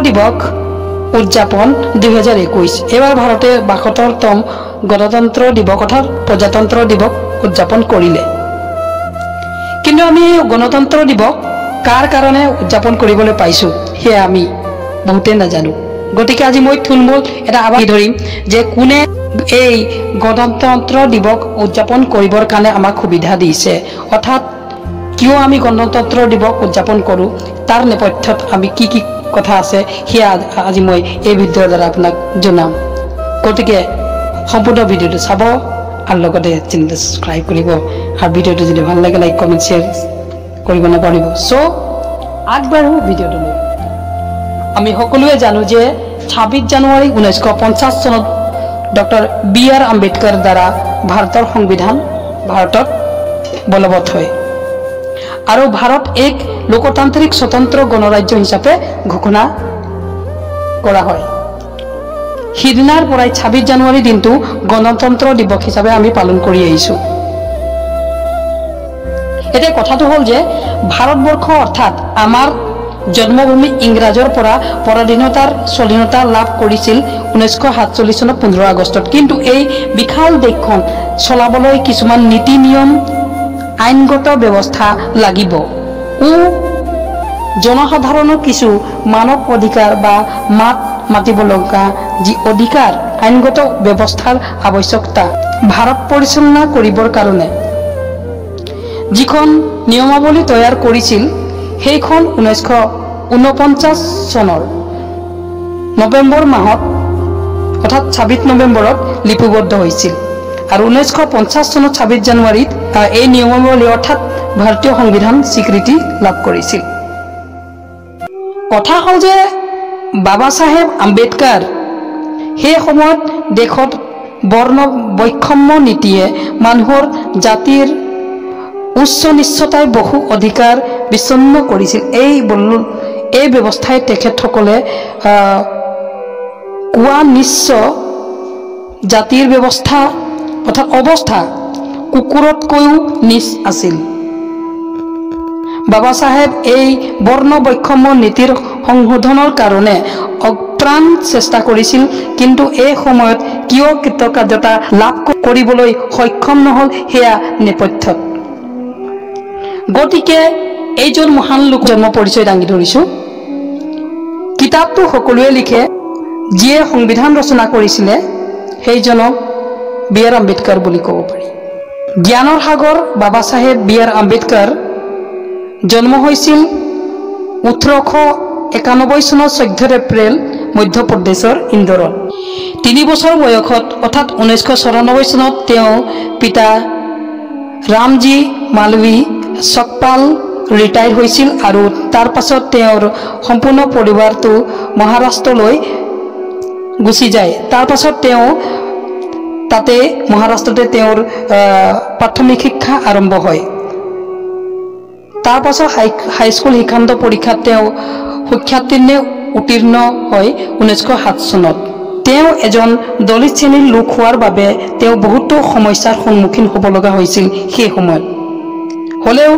দিৱস উদযাপন 2021 এবাৰ ভাৰতে ৭২তম গণতন্ত্ৰ দিৱস অৰ্থাৎ প্ৰজাতন্ত্ৰ দিৱস উদযাপন কৰিলে। কিন্তু আমি গণতন্ত্ৰ দিৱস কাৰ কাৰণে উদযাপন কৰিবলৈ পাইছো সেয়া আমি বহুতে নাজানো। গতিকে আজি মই থুলমূল এটা আভাস ধৰিম যে কোনে এই গণতন্ত্ৰ দিৱস উদযাপন কৰিবৰ কাৰণে আমাক সুবিধা দিছে, অৰ্থাৎ কিয় আমি গণতন্ত্ৰ দিৱস উদযাপন কৰোঁ তাৰ নেপথ্যত আমি কি কি কথা আছে সেয়া আজি মই এই ভিডিঅ'ৰ দ্বাৰা আপোনাক জনাম। গতিকে সম্পূৰ্ণ ভিডিঅ'টো চাব আৰু লগতে চেনেলটো ছাবস্ক্ৰাইব কৰিব আৰু ভিডিঅ'টো যদি ভাল লাগে লাইক কমেণ্ট শ্বেয়াৰ কৰিব নাপাহৰিব। চ' আগবাঢ়ো ভিডিঅ'টোলৈ। আমি সকলোৱে জানো যে ২৬ জানুৱাৰী ১৯৫০ চনত ডক্টৰ বি.আৰ. আম্বেদকাৰ দ্বাৰা ভাৰতৰ সংবিধান ভাৰতত বলবৎ হয় আৰু ভাৰত এক লোকতান্ত্ৰিক স্বতন্ত্ৰ গণৰাজ্য হিচাপে ঘোষণা কৰা হয়। সিদিনাৰ পৰাই ২৬ জানুৱাৰী দিনটো গণতন্ত্ৰ দিৱস হিচাপে আমি পালন কৰি আহিছোঁ। এতিয়া কথাটো হ'ল যে ভাৰতবৰ্ষ অৰ্থাৎ আমাৰ জন্মভূমি ইংৰাজৰ পৰা পৰাধীনতাৰ স্বাধীনতা লাভ কৰিছিল ১৯৪৭ চনৰ ১৫ আগষ্টত। কিন্তু এই বিশাল দেশখন চলাবলৈ কিছুমান নীতি নিয়ম আইনগত ব্যৱস্থা লাগিব ও জনসাধাৰণৰ কিছু মানৱ অধিকাৰ বা মাত মাতিব লগা যি অধিকাৰ আইনগত ব্যৱস্থাৰ আৱশ্যকতা ভাৰত পৰিচালনা কৰিবৰ কাৰণে যিখন নিয়মাৱলী তৈয়াৰ কৰিছিল সেইখন ১৯৪৯ চনৰ নৱেম্বৰ মাহত অৰ্থাৎ ২৬ নৱেম্বৰত লিপিবদ্ধ হৈছিল আৰু ১৯৫০ চনত ২৬ জানুৱাৰীত এই নিয়মাৱলী অৰ্থাৎ ভাৰতীয় সংবিধান স্বীকৃতি লাভ কৰিছিল। কথা হ'ল যে বাবা চাহেব আম্বেদকাৰ সেই সময়ত দেশত বৰ্ণ বৈষম্য নীতিয়ে মানুহৰ জাতিৰ উচ্চ নিশ্চতাই বহু অধিকাৰ বিচ্ছিন্ন কৰিছিল। এই ব্যৱস্থাই তেখেতসকলে কোৱা নিশ্চ জাতিৰ ব্যৱস্থা অৰ্থাৎ অৱস্থা কুকুৰতকৈও নিচ আছিল। বাবা চাহেব এই বৰ্ণ বৈষম্য নীতিৰ সংশোধনৰ কাৰণে অপ্ৰাণ চেষ্টা কৰিছিল, কিন্তু এই সময়ত কিয় কৃতকাৰ্যতা লাভ কৰিবলৈ সক্ষম নহ'ল সেয়া নেপথ্যত। গতিকে এইজন মহান লোক জন্ম পৰিচয় দাঙি ধৰিছোঁ। কিতাপটো সকলোৱে লিখে, যিয়ে সংবিধান ৰচনা কৰিছিলে সেইজনক বি.আৰ. আম্বেদকাৰ বুলি ক'ব পাৰি। জ্ঞানৰ সাগৰ বাবা চাহেব বি.আৰ. আম্বেদকাৰ জন্ম হৈছিল ১৮৯১ চনৰ ১৪ এপ্ৰিল মধ্যপ্ৰদেশৰ ইন্দোৰত। ৩ বছৰ বয়সত অৰ্থাৎ ১৯৯৪ চনত তেওঁ পিতা ৰামজী মালৱী চকপাল ৰিটায়াৰ হৈছিল আৰু তাৰ পাছত তেওঁৰ সম্পূৰ্ণ পৰিবাৰটো মহাৰাষ্ট্ৰলৈ গুচি যায়। তাৰ পাছত তেওঁ তাতে মহাৰাষ্ট্ৰতে তেওঁৰ প্ৰাথমিক শিক্ষা আৰম্ভ হয়। তাৰ পাছত হাইস্কুল শিক্ষান্ত পৰীক্ষাত তেওঁ সুখ্যাতিৰে উত্তীৰ্ণ হয় ১৯০৭ চনত। তেওঁ এজন দলিত শ্ৰেণীৰ লোক হোৱাৰ বাবে তেওঁ বহুতো সমস্যাৰ সন্মুখীন হ'ব লগা হৈছিল সেই সময়ত। হ'লেও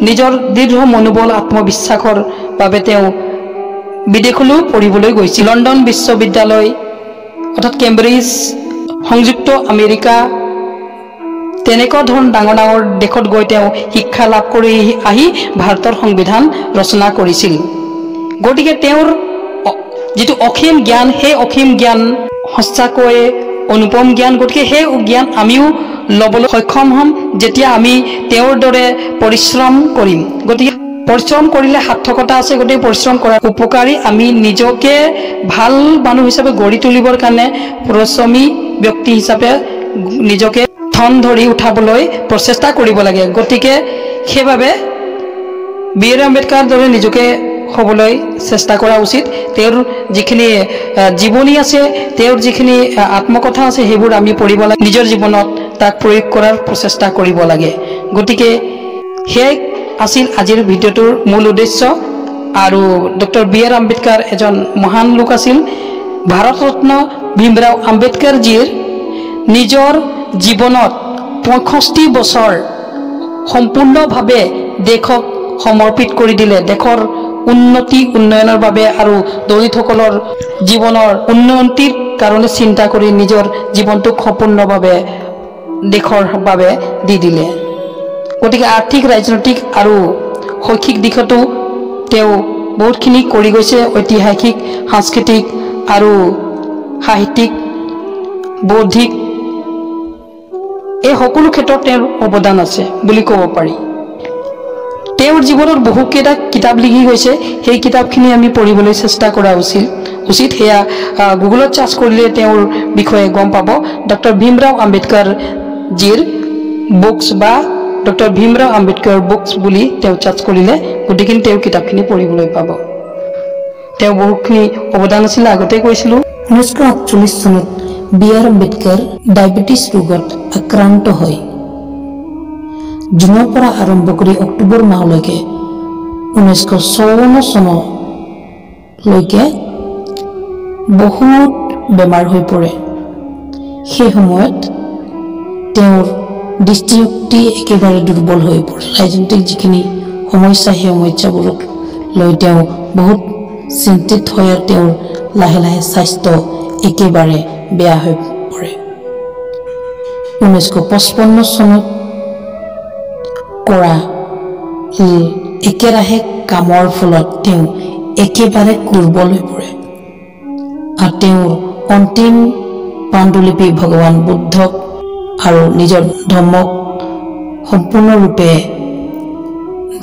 নিজৰ দৃঢ় মনোবল আত্মবিশ্বাসৰ বাবে তেওঁ বিদেশলৈও পঢ়িবলৈ গৈছিল। লণ্ডন বিশ্ববিদ্যালয় অৰ্থাৎ কেম্ব্ৰিজ, সংযুক্ত আমেৰিকা তেনেকুৱা ধৰণৰ ডাঙৰ ডাঙৰ দেশত গৈ তেওঁ শিক্ষা লাভ কৰি আহি ভাৰতৰ সংবিধান ৰচনা কৰিছিল। গতিকে তেওঁৰ যিটো অসীম জ্ঞান সেই অসীম জ্ঞান সঁচাকৈয়ে অনুপম জ্ঞান। গতিকে সেই জ্ঞান আমিও ল'বলৈ সক্ষম হ'ম যেতিয়া আমি তেওঁৰ দৰে পৰিশ্ৰম কৰিম। গতিকে পৰিশ্ৰম কৰিলে সাৰ্থকতা আছে। গতিকে পৰিশ্ৰম কৰাৰ উপকাৰী আমি নিজকে ভাল মানুহ হিচাপে গঢ়ি তুলিবৰ কাৰণে পৰিশ্ৰমী ব্যক্তি হিচাপে নিজকে থন ধৰি উঠাবলৈ প্ৰচেষ্টা কৰিব লাগে। গতিকে সেইবাবে বি.আৰ. আম্বেদকাৰ দৰে নিজকে হ'বলৈ চেষ্টা কৰা উচিত। তেওঁৰ যিখিনি জীৱনী আছে, তেওঁৰ যিখিনি আত্মকথা আছে সেইবোৰ আমি পঢ়িব লাগে, নিজৰ জীৱনত তাক প্ৰয়োগ কৰাৰ প্ৰচেষ্টা কৰিব লাগে। গতিকে সেয়াই আছিল আজিৰ ভিডিঅ'টোৰ মূল উদ্দেশ্য। আৰু ডক্টৰ বি.আৰ. আম্বেদকাৰ এজন মহান লোক আছিল। ভাৰতৰত্ন ভীমৰাও আম্বেদকাৰজীৰ নিজৰ জীৱনত ৬৫ বছৰ সম্পূৰ্ণভাৱে দেশক সমৰ্পিত কৰি দিলে, দেশৰ উন্নয়নৰ বাবে আৰু দলিতসকলৰ জীৱনৰ উন্নতিৰ কাৰণে চিন্তা কৰি নিজৰ জীৱনটোক সম্পূৰ্ণভাৱে দেশৰ বাবে দি দিলে। গতিকে আৰ্থিক, ৰাজনৈতিক আৰু শৈক্ষিক দিশতো তেওঁ বহুতখিনি কৰি গৈছে। ঐতিহাসিক, সাংস্কৃতিক আৰু সাহিত্যিক, বৌদ্ধিক এই সকলো ক্ষেত্ৰত তেওঁৰ অৱদান আছে বুলি ক'ব পাৰি। তেওঁৰ জীৱনত বহুকেইটা কিতাপ লিখি গৈছে। সেই কিতাপখিনি আমি পঢ়িবলৈ চেষ্টা কৰা উচিত। সেয়া গুগলত চাৰ্চ কৰিলে তেওঁৰ বিষয়ে গম পাব। ডক্টৰ ভীমৰাও আম্বেদকাৰ জীৰ বুকছ বা ডক্টৰ ভীমৰাও আম্বেদকাৰ বুকছ বুলি তেওঁ চাৰ্চ কৰিলে গোটেইখিনি তেওঁৰ কিতাপখিনি পঢ়িবলৈ পাব। তেওঁ বহুখিনি অৱদান আছিল। আগতে কৈছিলোঁ 1948 চনত বি.আৰ. আম্বেদকাৰ ডায়েবেটিছ ৰোগত আক্ৰান্ত হয়। জুনৰ পৰা আৰম্ভ কৰি অক্টোবৰ মাহলৈকে 1954 চনলৈকে বহুত বেমাৰ হৈ পৰে। সেই সময়ত তেওঁৰ দৃষ্টিশক্তি একেবাৰে দুৰ্বল হৈ পৰে। ৰাজনৈতিক যিখিনি সমস্যা, সেই সমস্যাবোৰক লৈ তেওঁ বহুত চিন্তিত হয় আৰু তেওঁৰ লাহে লাহে স্বাস্থ্য একেবাৰে বেয়া হৈ পৰে। 1955 চনত কৰা একেৰাহে কামৰ ফলত তেওঁ একেবাৰে দুৰ্বল হৈ পৰে আৰু তেওঁৰ অন্তিম পাণ্ডুলিপি ভগৱান বুদ্ধক আৰু নিজৰ ধৰ্মক সম্পূৰ্ণৰূপে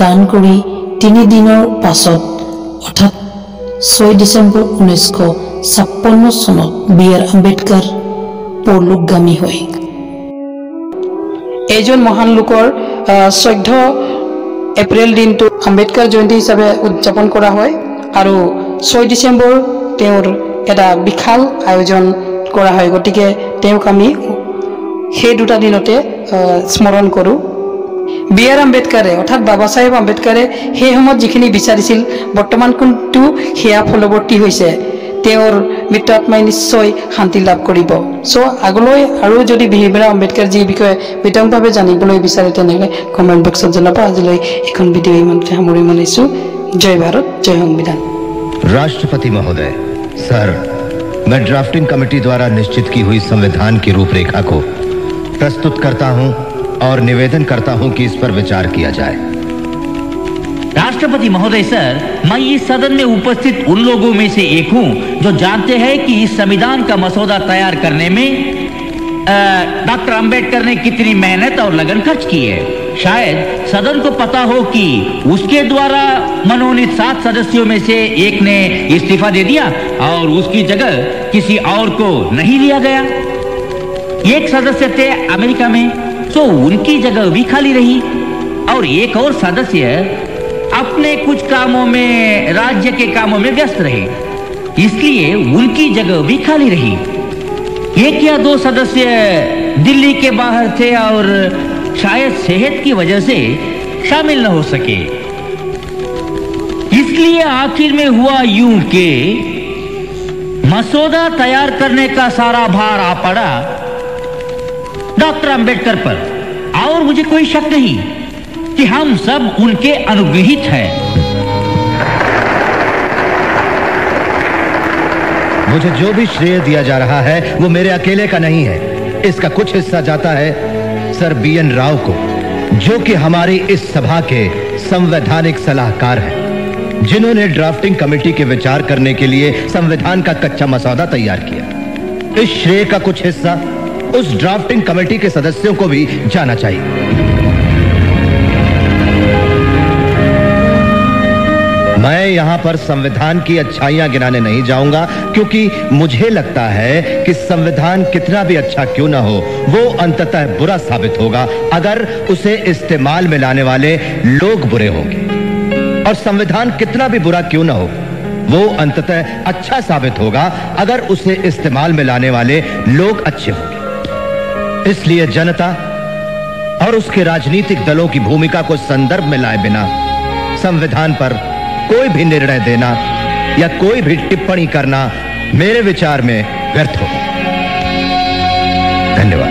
দান কৰি 3 দিনৰ পাছত অৰ্থাৎ 6 ডিচেম্বৰ 1956 চনত বি.আৰ. আম্বেদকাৰ পৰলোকগামী হয়। এইজন মহান লোকৰ 14 এপ্ৰিল দিনটো আম্বেদকাৰ জয়ন্তী হিচাপে উদযাপন কৰা হয় আৰু 6 ডিচেম্বৰ তেওঁৰ এটা বিশাল আয়োজন কৰা হয়। গতিকে তেওঁক আমি সেই দুটা দিনতে স্মৰণ কৰোঁ। বি.আৰ. আম্বেদকাৰে অৰ্থাৎ বাবা চাহেব আম্বেদকাৰে সেই সময়ত যিখিনি বিচাৰিছিল বৰ্তমান কিন্তু সেয়া ফলৱৰ্তী হৈছে। তেওঁৰ মৃত আত্মাই নিশ্চয় শান্তি লাভ কৰিব। আগলৈ আৰু যদি ভীমৰাও আম্বেদকাৰজীৰ বিষয়ে বিতংভাৱে জানিবলৈ বিচাৰে তেনেহ'লে কমেণ্ট বক্সত জনাব। আজিলৈ এখন ভিডিঅ' ইমানতে সামৰি মানিছোঁ। জয় ভাৰত, জয় সংবিধান। राष्ट्रपति महोदय, सर, मैं ड्राफ्टिंग कमेटी द्वारा निश्चित की हुई संविधान की रूपरेखा को प्रस्तुत करता हूं और निवेदन करता हूं कि इस पर विचार किया जाए। राष्ट्रपति महोदय सर, मैं इस सदन में उपस्थित उन लोगों में से एक हूं जो जानते हैं कि इस संविधान का मसौदा तैयार करने में डॉक्टर अंबेडकर ने कितनी मेहनत और लगन खर्च की है। शायद सदन को पता हो कि उसके द्वारा मनोनीत 7 सदस्यों में से एक ने इस्तीफा दे दिया और उसकी जगह किसी और को नहीं लिया गया। एक सदस्य थे अमेरिका में, तो उनकी जगह भी खाली रही और एक और सदस्य अपने कुछ कामों में, राज्य के कामों में व्यस्त रहे, इसलिए उनकी जगह भी खाली रही। 1 या 2 सदस्य दिल्ली के बाहर थे और शायद सेहत की वजह से शामिल न हो सके। इसलिए आखिर में हुआ यूं कि मसौदा तैयार करने का सारा भार आ पड़ा डॉक्टर अंबेडकर पर। और मुझे कोई शक नहीं कि हम सब उनके अनुग्रहित हैं। मुझे जो भी श्रेय दिया जा रहा है वो मेरे अकेले का नहीं है। इसका कुछ हिस्सा जाता है सर B.N. राव को, जो कि हमारी इस सभा के संवैधानिक सलाहकार हैं, जिन्होंने ड्राफ्टिंग कमेटी के विचार करने के लिए संविधान का कच्चा मसौदा तैयार किया। इस श्रेय का कुछ हिस्सा उस ड्राफ्टिंग कमेटी के सदस्यों को भी जाना चाहिए। मैं यहां पर संविधान की अच्छाइयां गिनाने नहीं जाऊंगा, क्योंकि मुझे लगता है कि संविधान कितना भी अच्छा क्यों ना हो, वो अंततः बुरा साबित होगा अगर उसे इस्तेमाल में लाने वाले लोग बुरे होंगे, और संविधान कितना भी बुरा क्यों ना हो, वो अंततः अच्छा साबित होगा अगर उसे इस्तेमाल में लाने वाले लोग अच्छे होंगे। इसलिए जनता और उसके राजनीतिक दलों की भूमिका को संदर्भ में लाए बिना संविधान पर कोई भी निर्णय देना या कोई भी टिप्पणी करना मेरे विचार में व्यर्थ होगा। धन्यवाद।